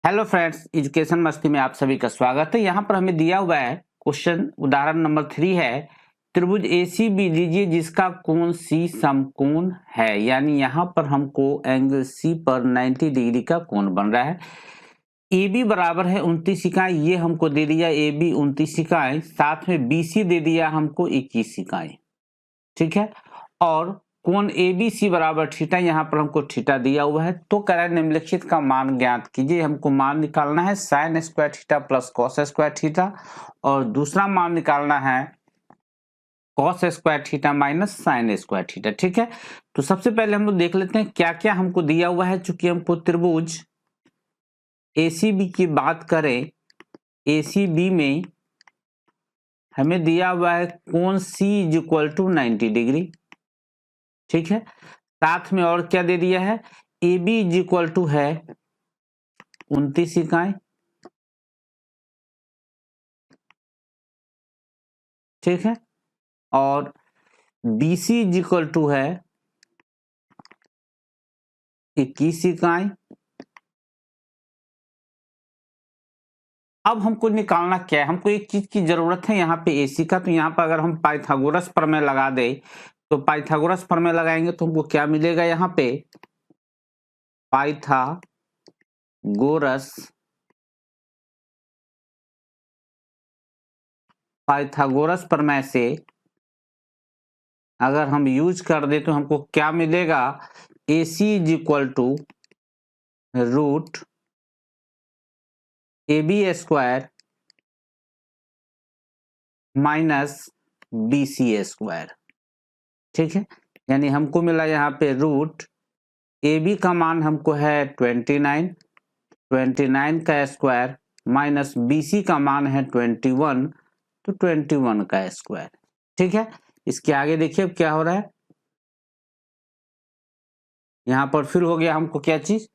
Hello friends, education मस्ती में आप सभी का स्वागत है। यहाँ पर हमें दिया हुआ है क्वेश्चन, उदाहरण नंबर 3 है। त्रिभुज एसीबी लीजिए जिसका कोण सी समकोण है। यानी यहाँ पर हमको एंगल सी पर 90 डिग्री का कोण बन रहा है। ए बी बराबर है 29 इकाई, ये हमको दे दिया ए बी 29 इकाई, साथ में बी सी दे दिया हमको 21 इकाई। ठीक है, और कोण ABC बराबर थीटा, यहाँ पर हमको थीटा दिया हुआ है। तो कह रहा है निम्नलिखित का मान ज्ञात कीजिए। हमको मान निकालना है sine square theta plus cos square theta, और दूसरा मान निकालना है cos square theta minus sine square theta. ठीक है, तो सबसे पहले हम लोग देख लेते हैं क्या क्या हमको दिया हुआ है। चूंकि हमको त्रिभुज ACB की बात करें, ACB में हमें दिया हुआ है कोण C = 90 डिग्री। ठीक है, साथ में और क्या दे दिया है, AB = है 29 इकाई। ठीक है, और BC = है 21 इकाई। अब हमको निकालना क्या है, हमको एक चीज की जरूरत है यहाँ पे AC का। तो यहाँ पर अगर हम पाइथागोरस प्रमेय लगा दे, तो पाइथागोरस प्रमेय लगाएंगे तो हमको क्या मिलेगा, यहाँ पे पाइथागोरस प्रमेय से अगर हम यूज कर दे तो हमको क्या मिलेगा, AC = √AB² माइनस BC²। ठीक है, यानी हमको मिला यहाँ पे √AB का मान हमको है 29 का स्क्वायर माइनस BC का मान है 21, तो 21 का स्क्वायर। ठीक है, इसके आगे देखिए अब क्या हो रहा है। यहाँ पर फिर हो गया हमको क्या चीज,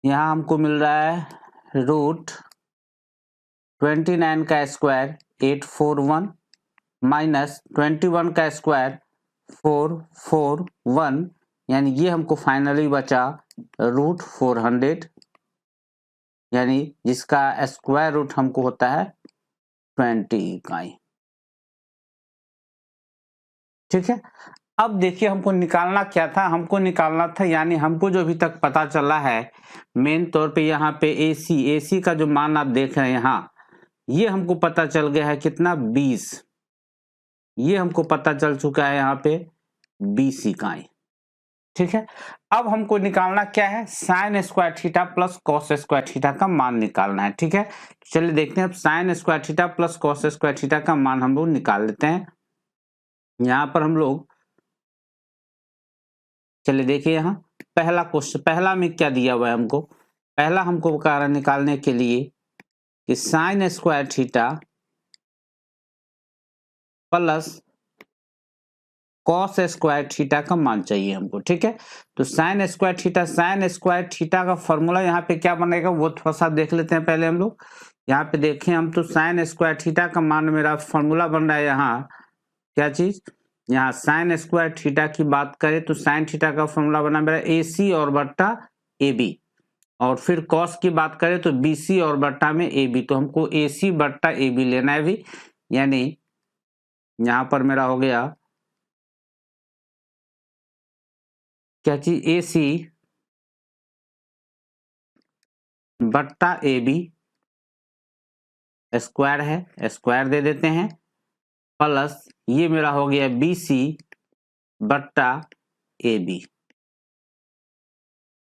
यहाँ हमको मिल रहा है √29 का स्क्वायर 841 माइनस 21 का स्क्वायर 441, यानी ये हमको फाइनली बचा √400, यानी जिसका स्क्वायर रूट हमको होता है 20 इकाई। ठीक है, अब देखिए हमको निकालना क्या था, हमको निकालना था, यानी हमको जो अभी तक पता चला है मेन तौर पे यहाँ पे AC का जो मान आप देख रहे हैं यहाँ, ये हमको पता चल गया है कितना, 20। ये हमको पता चल चुका है यहाँ पे 20 इकाई। ठीक है, अब हमको निकालना क्या है, sine square theta plus cos square theta का मान निकालना है। ठीक है, चलिए देखते हैं। अब sine square theta plus cos square theta का मान हम लोग निकाल लेते हैं। यहाँ पर हम लोग चलिए देखिए, यहाँ पहला क्वेश्चन, पहला में क्या दिया हुआ है हमको, पहला हमको कारण निकालने के लिए कि sine square theta plus cos square theta का मान चाहिए हमको। ठीक है, तो साइन स्क्वायर थीटा का फॉर्मूला यहाँ पे क्या बनेगा वो थोड़ा सा देख लेते हैं पहले हम लोग। यहाँ पे देखें हम, तो साइन स्क्वायर थीटा का मान मेरा फॉर्मूला बन रहा है यहाँ क्या चीज, यहाँ साइन स्क्वायर थीटा की बात करें तो साइन थीटा का फॉर्मूला बना मेरा AC और बट्टा AB, और फिर कॉस की बात करें तो BC और बट्टा में AB। तो हमको AC बट्टा AB लेना है भी, यानी यहाँ पर मेरा हो गया क्या चीज, AC बट्टा AB स्क्वायर है, स्क्वायर दे देते हैं, प्लस ये मेरा हो गया BC बट्टा AB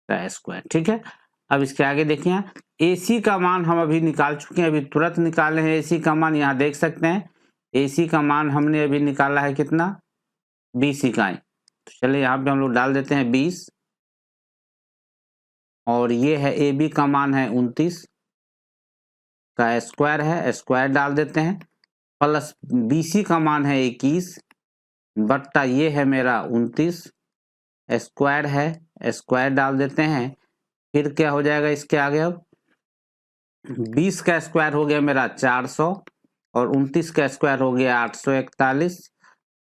का स्क्वायर। ठीक है, अब इसके आगे देखिए, AC का मान हम अभी निकाल चुके हैं, अभी तुरंत निकाले हैं AC का मान। यहाँ देख सकते हैं AC का मान हमने अभी निकाला है कितना, 20 इकाई। तो चलिए यहाँ पे हम लोग डाल देते हैं 20, और ये है AB का मान है 29 का स्क्वायर है, स्क्वायर डाल देते हैं, प्लस BC का मान है 21 बट्टा ये है मेरा 29 स्क्वायर है, स्क्वायर डाल देते हैं। फिर क्या हो जाएगा इसके आगे, अब 20 का स्क्वायर हो गया मेरा 400, और 29 का स्क्वायर हो गया 841,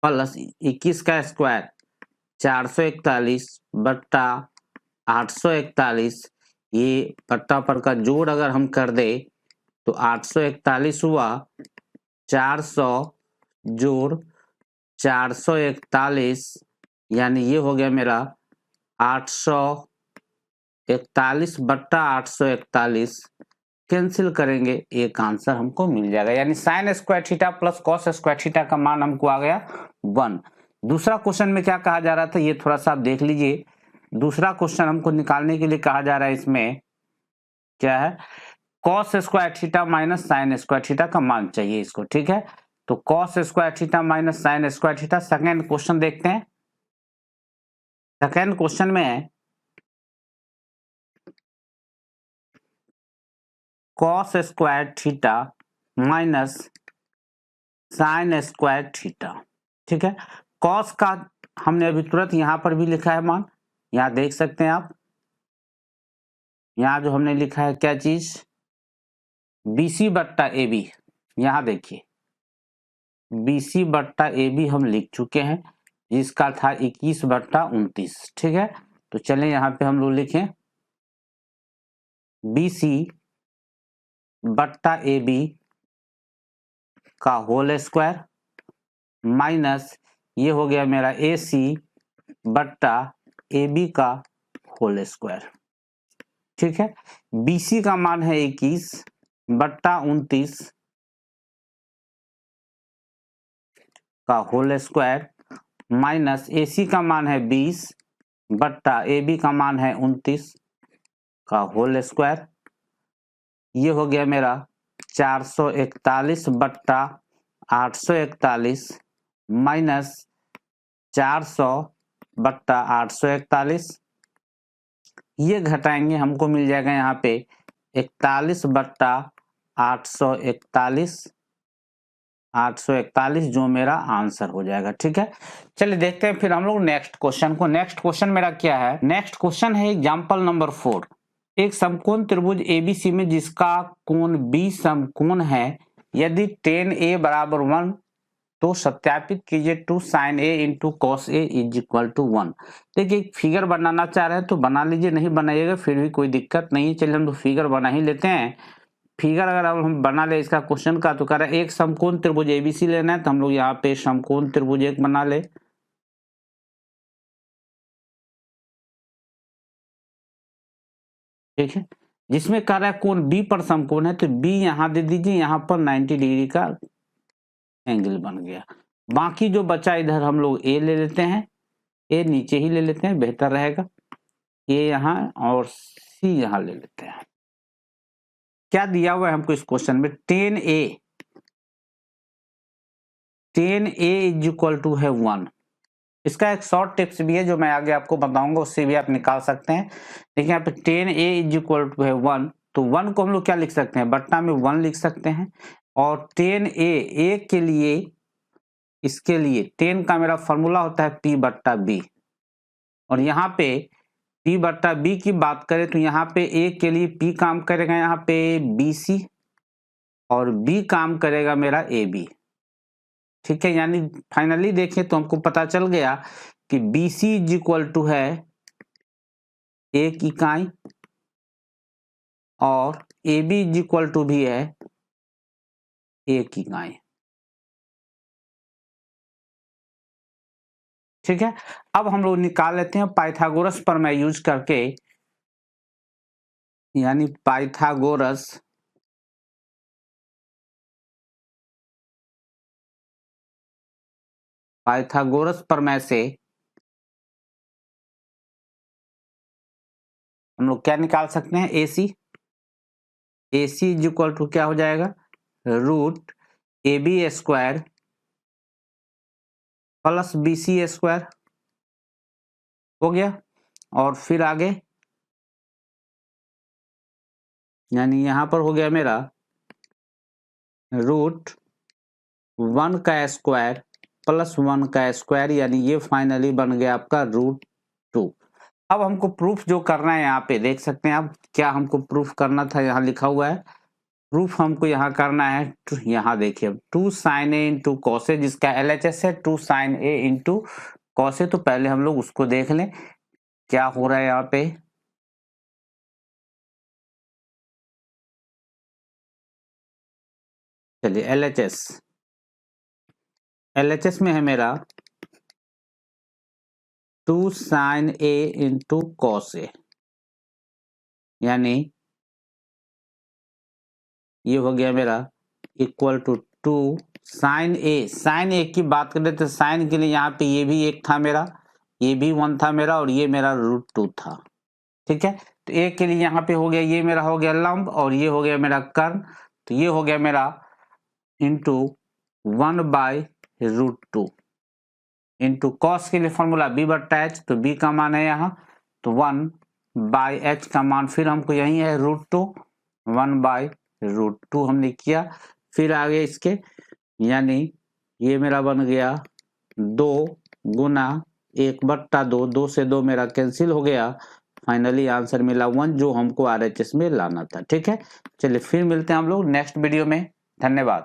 प्लस 21 का स्क्वायर 441 बट्टा 841, ये पट्टा पर का जोड़ अगर हम कर दे तो 841 हुआ, 400 जोड़ 441 यानी ये हो गया मेरा 841 बट्टा 841 कैंसिल करेंगे, एक आंसर हमको मिल जाएगा। यानी sine square theta plus cos square theta का मान हमको आ गया 1। दूसरा क्वेश्चन में क्या कहा जा रहा था ये थोड़ा सा आप देख लीजिए। दूसरा क्वेश्चन हमको निकालने के लिए कहा जा रहा है, इसमें क्या है, cos square theta minus sine square theta का मान चाहिए इसको। ठीक है, तो cos square theta minus sine square theta. Second question देखते हैं। सेकेंड क्वेश्चन में cos square theta minus sine square theta. ठीक है, कॉस का हमने अभी तुरंत यहां पर भी लिखा है मान, यहां देख सकते हैं आप। यहां जो हमने लिखा है क्या चीज, BC बट्टा AB। यहां देखिए BC बट्टा AB हम लिख चुके हैं, जिसका था 21 बट्टा 29। ठीक है, तो चलें यहां पे हम लोग लिखें BC बट्टा AB का होल स्क्वायर माइनस ये हो गया मेरा AC बट्टा AB का होल स्क्वायर। ठीक है, BC का मान है 21 बट्टा 29 का होल स्क्वायर माइनस AC का मान है 20 बट्टा AB का मान है 29 का होल स्क्वायर। ये हो गया मेरा 441 बट्टा 841 माइनस 400 बट्टा 841। ये घटाएंगे हमको मिल जाएगा यहाँ पे 41 बट्टा 841, 841 जो मेरा आंसर हो जाएगा। ठीक है, चलिए देखते हैं फिर हम लोग नेक्स्ट क्वेश्चन को। नेक्स्ट क्वेश्चन मेरा क्या है, नेक्स्ट क्वेश्चन है एग्जांपल नंबर 4। एक समकोण त्रिभुज ABC में जिसका कोण B समकोण है, यदि tan A बराबर 1 तो सत्यापित कीजिए 2 sin A into cos A is equal to 1। देखिए फिगर बनाना चाह रहे हैं तो बना लीजिए, नहीं बनाइएगा फिर भी कोई दिक्कत नहीं है। चलिए हम लोग फिगर बना ही लेते हैं। फिगर अगर हम बना ले इसका क्वेश्चन का, तो कह रहा है एक समकोण त्रिभुज ABC लेना है, तो हम लोग यहाँ पे समकोण त्रिभुज एक बना ले। ठीक है, जिसमें कह रहा है कोण B पर समकोण है, तो B यहाँ दे दीजिए, यहाँ पर 90 डिग्री का एंगल बन गया। बाकी जो बचा इधर हम लोग A ले लेते हैं, A नीचे ही ले लेते हैं, बेहतर रहेगा। A यहाँ और C यहाँ ले लेते हैं। क्या दिया हुआ है हमको इस क्वेश्चन में, tan A is equal to है 1। इसका एक शॉर्ट टिप्स भी है जो मैं आगे आपको बताऊंगा, उससे भी आप निकाल सकते हैं। देखिए यहाँ पे tan A is equal to है 1, तो 1 को हम लोग क्या लिख सकते हैं, बट्टा में 1 लिख सकते हैं। और tan A के लिए, इसके लिए tan का मेरा फॉर्मूला होता है P बट्टा B। और यहाँ पे P बट्टा B की बात करें तो यहाँ पे A के लिए P काम करेगा यहाँ पे BC और B काम करेगा मेरा AB। ठीक है, यानी फाइनली देखें तो हमको पता चल गया कि BC इज इक्वल टू है 1 इकाई और AB इज इक्वल टू भी है 1 इकाई। ठीक है, अब हम लोग निकाल लेते हैं पाइथागोरस पर मैं यूज करके, यानी पाइथागोरस प्रमेय से हम लोग क्या निकाल सकते हैं, AC इज इक्वल टू क्या हो जाएगा, root AB square plus BC square हो गया। और फिर आगे यानी यहां पर हो गया मेरा रूट 1 का स्क्वायर प्लस 1 का स्क्वायर, यानी ये फाइनली बन गया आपका रूट 2। अब हमको प्रूफ जो करना है, यहाँ पे देख सकते हैं आप क्या हमको प्रूफ करना था, यहाँ लिखा हुआ है प्रूफ हमको यहाँ करना है। यहाँ देखिए 2 sin A into cos A, जिसका LHS है 2 sin A into cos A। तो पहले हम लोग उसको देख लें क्या हो रहा है यहाँ पे। चलिए LHS में है मेरा 2 sin A into cos A, यानी ये हो गया मेरा इक्वल टू 2 sin A की बात करें तो साइन के लिए यहाँ पे ये भी एक था मेरा, ये भी 1 था मेरा और ये मेरा √2 था। ठीक है, तो A के लिए यहाँ पे हो गया, ये मेरा हो गया लंब और ये हो गया मेरा कर्ण, तो ये हो गया मेरा इंटू 1/√2 इंटू कॉस के लिए फॉर्मूला b/h, तो b का मान है यहाँ, तो 1/h का मान फिर हमको यही है √2, 1/√2 हमने किया। फिर आगे इसके, यानी ये मेरा बन गया 2 गुना 1/2, 2 से 2 मेरा कैंसिल हो गया, फाइनली आंसर मिला 1, जो हमको RHS में लाना था। ठीक है, चलिए फिर मिलते हैं हम लोग नेक्स्ट वीडियो में। धन्यवाद।